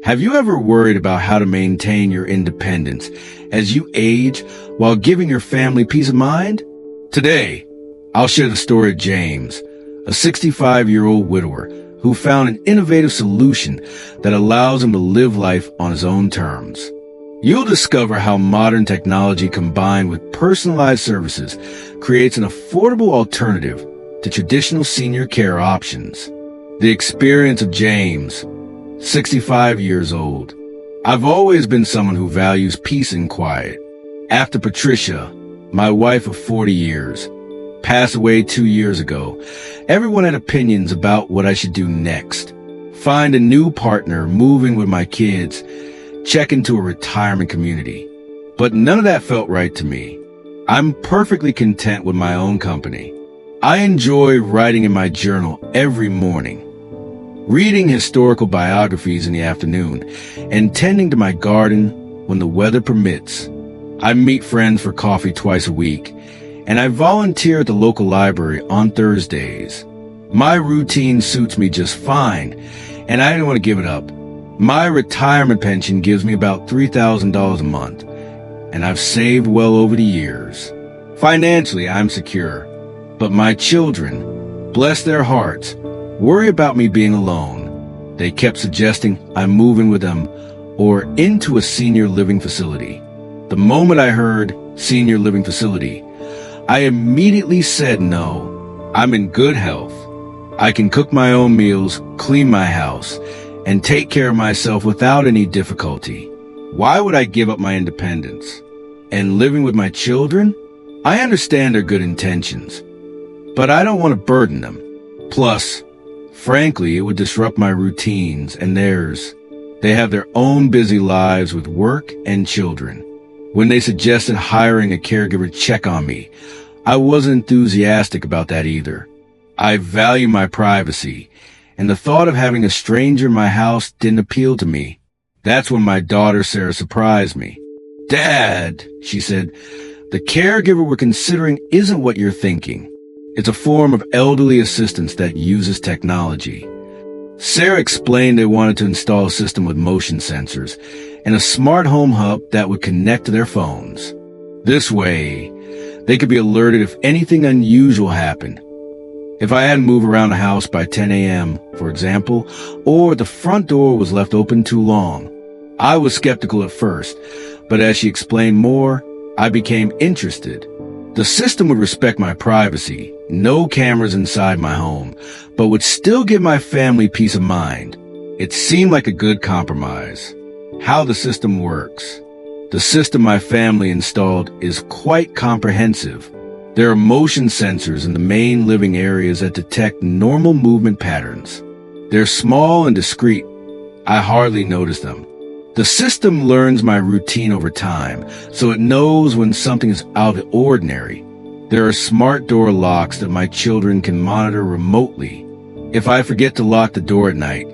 Have you ever worried about how to maintain your independence as you age while giving your family peace of mind? Today, I'll share the story of James, a 65-year-old widower who found an innovative solution that allows him to live life on his own terms. You'll discover how modern technology combined with personalized services creates an affordable alternative to traditional senior care options. The experience of James, 65 years old. I've always been someone who values peace and quiet. After Patricia, my wife of 40 years, passed away 2 years ago, everyone had opinions about what I should do next. Find a new partner, move in with my kids, check into a retirement community. But none of that felt right to me. I'm perfectly content with my own company. I enjoy writing in my journal every morning, reading historical biographies in the afternoon, and tending to my garden when the weather permits. I meet friends for coffee twice a week, and I volunteer at the local library on Thursdays. My routine suits me just fine, and I don't want to give it up. My retirement pension gives me about $3,000 a month, and I've saved well over the years. Financially, I'm secure, but my children, bless their hearts, worry about me being alone. They kept suggesting I move in with them or into a senior living facility. The moment I heard senior living facility, I immediately said no. I'm in good health. I can cook my own meals, clean my house, and take care of myself without any difficulty. Why would I give up my independence? And living with my children? I understand their good intentions, but I don't want to burden them. Plus, frankly, it would disrupt my routines and theirs. They have their own busy lives with work and children. When they suggested hiring a caregiver to check on me, I wasn't enthusiastic about that either. I value my privacy, and the thought of having a stranger in my house didn't appeal to me. That's when my daughter Sarah surprised me. "Dad," she said, "the caregiver we're considering isn't what you're thinking. It's a form of elderly assistance that uses technology." Sarah explained they wanted to install a system with motion sensors and a smart home hub that would connect to their phones. This way, they could be alerted if anything unusual happened. If I had to move around the house by 10 a.m., for example, or the front door was left open too long. I was skeptical at first, but as she explained more, I became interested. The system would respect my privacy, no cameras inside my home, but would still give my family peace of mind. It seemed like a good compromise. How the system works. The system my family installed is quite comprehensive. There are motion sensors in the main living areas that detect normal movement patterns. They're small and discreet. I hardly notice them. The system learns my routine over time, so it knows when something is out of the ordinary. There are smart door locks that my children can monitor remotely. If I forget to lock the door at night,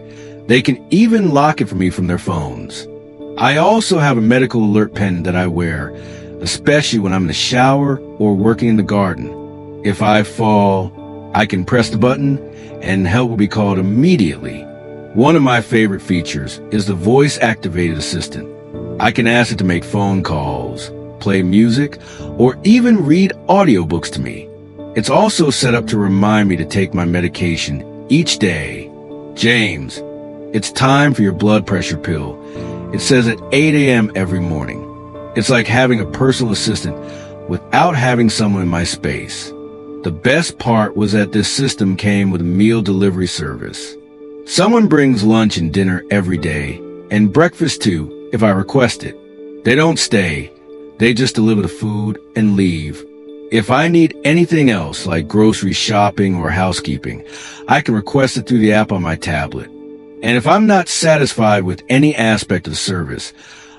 they can even lock it for me from their phones. I also have a medical alert pen that I wear, especially when I'm in the shower or working in the garden. If I fall, I can press the button and help will be called immediately. One of my favorite features is the voice-activated assistant. I can ask it to make phone calls, play music, or even read audiobooks to me. It's also set up to remind me to take my medication each day. "James, it's time for your blood pressure pill." It says at 8 a.m. every morning. It's like having a personal assistant without having someone in my space. The best part was that this system came with a meal delivery service. Someone brings lunch and dinner every day, and breakfast too, if I request it. They don't stay. They just deliver the food and leave. If I need anything else, like grocery shopping or housekeeping, I can request it through the app on my tablet. And if I'm not satisfied with any aspect of the service,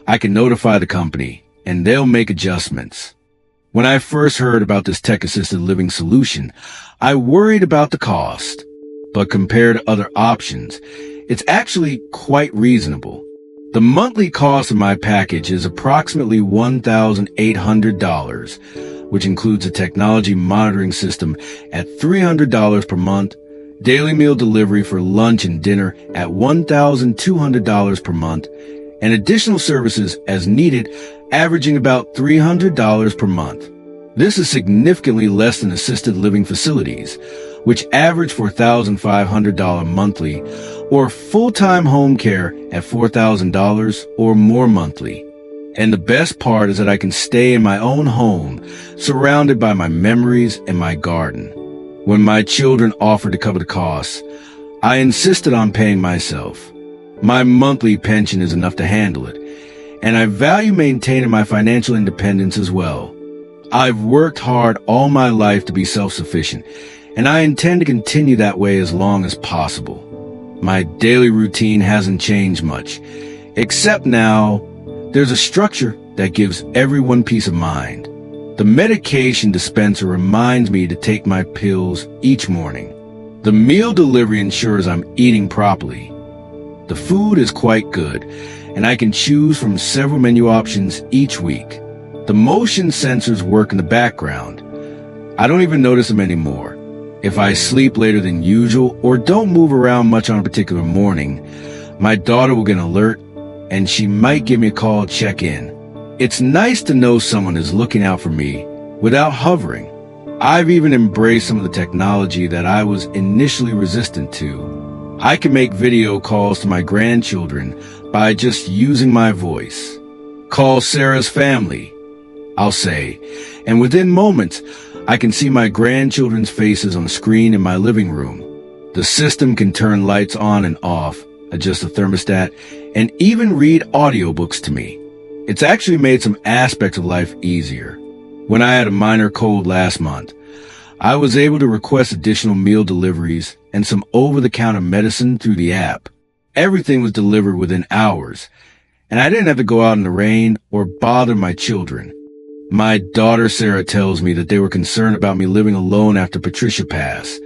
I can notify the company, and they'll make adjustments. When I first heard about this tech-assisted living solution, I worried about the cost. But compared to other options, it's actually quite reasonable. The monthly cost of my package is approximately $1,800, which includes a technology monitoring system at $300 per month, daily meal delivery for lunch and dinner at $1,200 per month, and additional services as needed, averaging about $300 per month. This is significantly less than assisted living facilities, which average $4,500 monthly, or full-time home care at $4,000 or more monthly. And the best part is that I can stay in my own home, surrounded by my memories and my garden. When my children offered to cover the costs, I insisted on paying myself. My monthly pension is enough to handle it, and I value maintaining my financial independence as well. I've worked hard all my life to be self-sufficient, and I intend to continue that way as long as possible. My daily routine hasn't changed much, except now there's a structure that gives everyone peace of mind. The medication dispenser reminds me to take my pills each morning. The meal delivery ensures I'm eating properly. The food is quite good, and I can choose from several menu options each week. The motion sensors work in the background. I don't even notice them anymore. If I sleep later than usual or don't move around much on a particular morning, my daughter will get an alert, and she might give me a call to check in. It's nice to know someone is looking out for me without hovering. I've even embraced some of the technology that I was initially resistant to. I can make video calls to my grandchildren by just using my voice. Call Sarah's family, I'll say, and within moments, I can see my grandchildren's faces on the screen in my living room. The system can turn lights on and off, adjust the thermostat, and even read audiobooks to me. It's actually made some aspects of life easier. When I had a minor cold last month, I was able to request additional meal deliveries and some over-the-counter medicine through the app. Everything was delivered within hours, and I didn't have to go out in the rain or bother my children. My daughter Sarah tells me that they were concerned about me living alone after Patricia passed,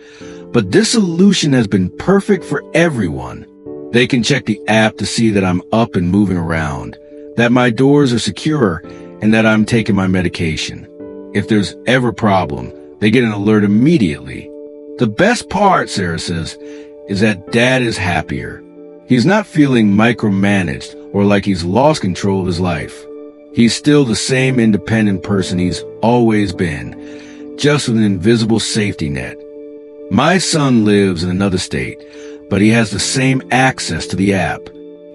but this solution has been perfect for everyone. They can check the app to see that I'm up and moving around, that my doors are secure, and that I'm taking my medication. If there's ever a problem, they get an alert immediately. The best part, Sarah says, is that Dad is happier. He's not feeling micromanaged or like he's lost control of his life. He's still the same independent person he's always been, just with an invisible safety net. My son lives in another state, but he has the same access to the app.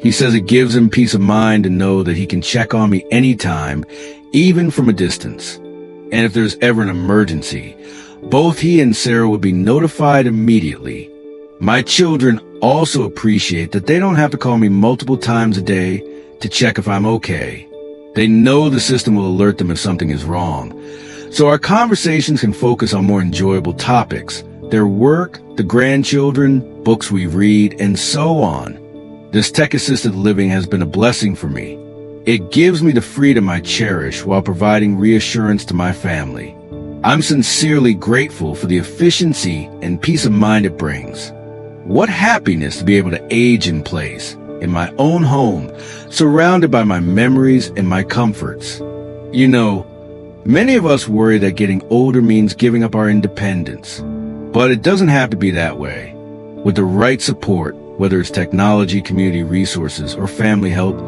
He says it gives him peace of mind to know that he can check on me anytime, even from a distance. And if there's ever an emergency, both he and Sarah will be notified immediately. My children also appreciate that they don't have to call me multiple times a day to check if I'm okay. They know the system will alert them if something is wrong. So our conversations can focus on more enjoyable topics, their work, the grandchildren, books we read, and so on. This tech-assisted living has been a blessing for me. It gives me the freedom I cherish while providing reassurance to my family. I'm sincerely grateful for the efficiency and peace of mind it brings. What happiness to be able to age in place, in my own home, surrounded by my memories and my comforts. You know, many of us worry that getting older means giving up our independence, but it doesn't have to be that way. With the right support, whether it's technology, community resources, or family help,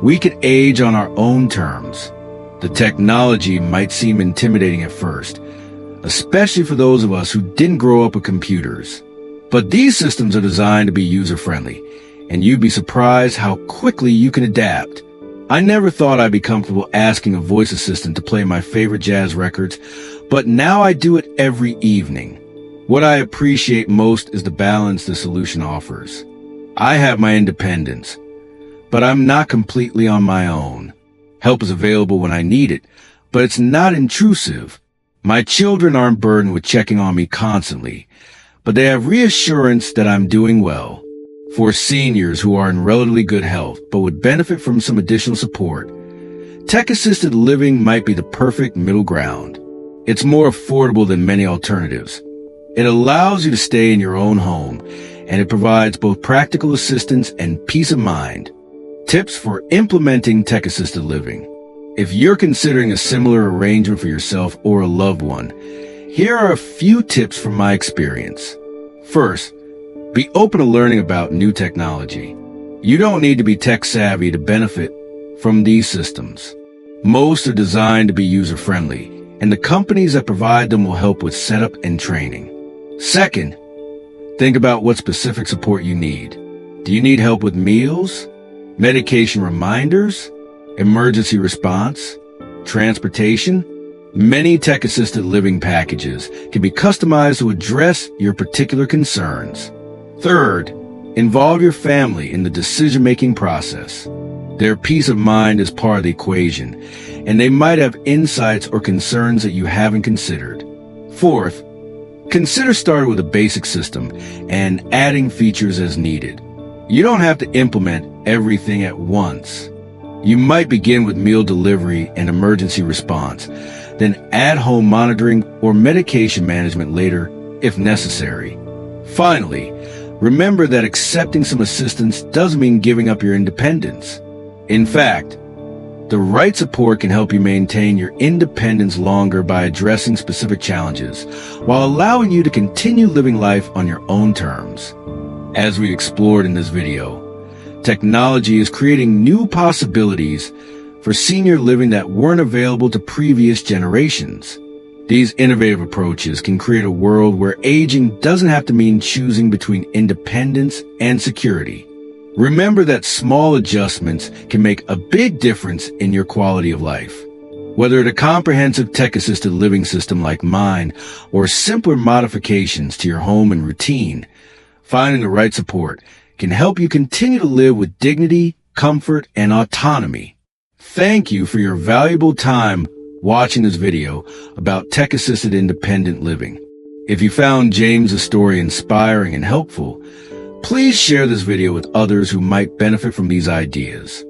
we can age on our own terms. The technology might seem intimidating at first, especially for those of us who didn't grow up with computers. But these systems are designed to be user-friendly, and you'd be surprised how quickly you can adapt. I never thought I'd be comfortable asking a voice assistant to play my favorite jazz records, but now I do it every evening. What I appreciate most is the balance the solution offers. I have my independence, but I'm not completely on my own. Help is available when I need it, but it's not intrusive. My children aren't burdened with checking on me constantly, but they have reassurance that I'm doing well. For seniors who are in relatively good health but would benefit from some additional support, tech-assisted living might be the perfect middle ground. It's more affordable than many alternatives. It allows you to stay in your own home, and it provides both practical assistance and peace of mind. Tips for implementing tech-assisted living. If you're considering a similar arrangement for yourself or a loved one, here are a few tips from my experience. First, be open to learning about new technology. You don't need to be tech savvy to benefit from these systems. Most are designed to be user-friendly, and the companies that provide them will help with setup and training. Second, think about what specific support you need. Do you need help with meals, medication reminders, emergency response, transportation? Many tech-assisted living packages can be customized to address your particular concerns. Third, involve your family in the decision-making process. Their peace of mind is part of the equation, and they might have insights or concerns that you haven't considered. Fourth, consider starting with a basic system and adding features as needed. You don't have to implement everything at once. You might begin with meal delivery and emergency response, then add home monitoring or medication management later if necessary. Finally, remember that accepting some assistance doesn't mean giving up your independence. In fact, the right support can help you maintain your independence longer by addressing specific challenges, while allowing you to continue living life on your own terms. As we explored in this video, technology is creating new possibilities for senior living that weren't available to previous generations. These innovative approaches can create a world where aging doesn't have to mean choosing between independence and security. Remember that small adjustments can make a big difference in your quality of life. Whether it's a comprehensive tech-assisted living system like mine or simpler modifications to your home and routine, finding the right support can help you continue to live with dignity, comfort, and autonomy. Thank you for your valuable time watching this video about tech-assisted independent living. If you found James' story inspiring and helpful, please share this video with others who might benefit from these ideas.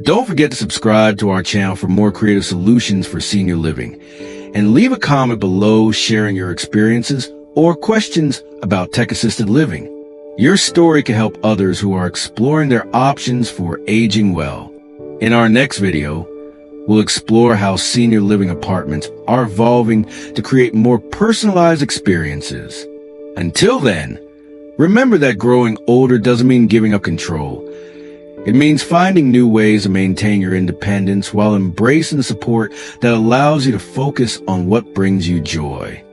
Don't forget to subscribe to our channel for more creative solutions for senior living, and leave a comment below sharing your experiences or questions about tech-assisted living. Your story can help others who are exploring their options for aging well. In our next video, we'll explore how senior living apartments are evolving to create more personalized experiences. Until then, remember that growing older doesn't mean giving up control. It means finding new ways to maintain your independence while embracing the support that allows you to focus on what brings you joy.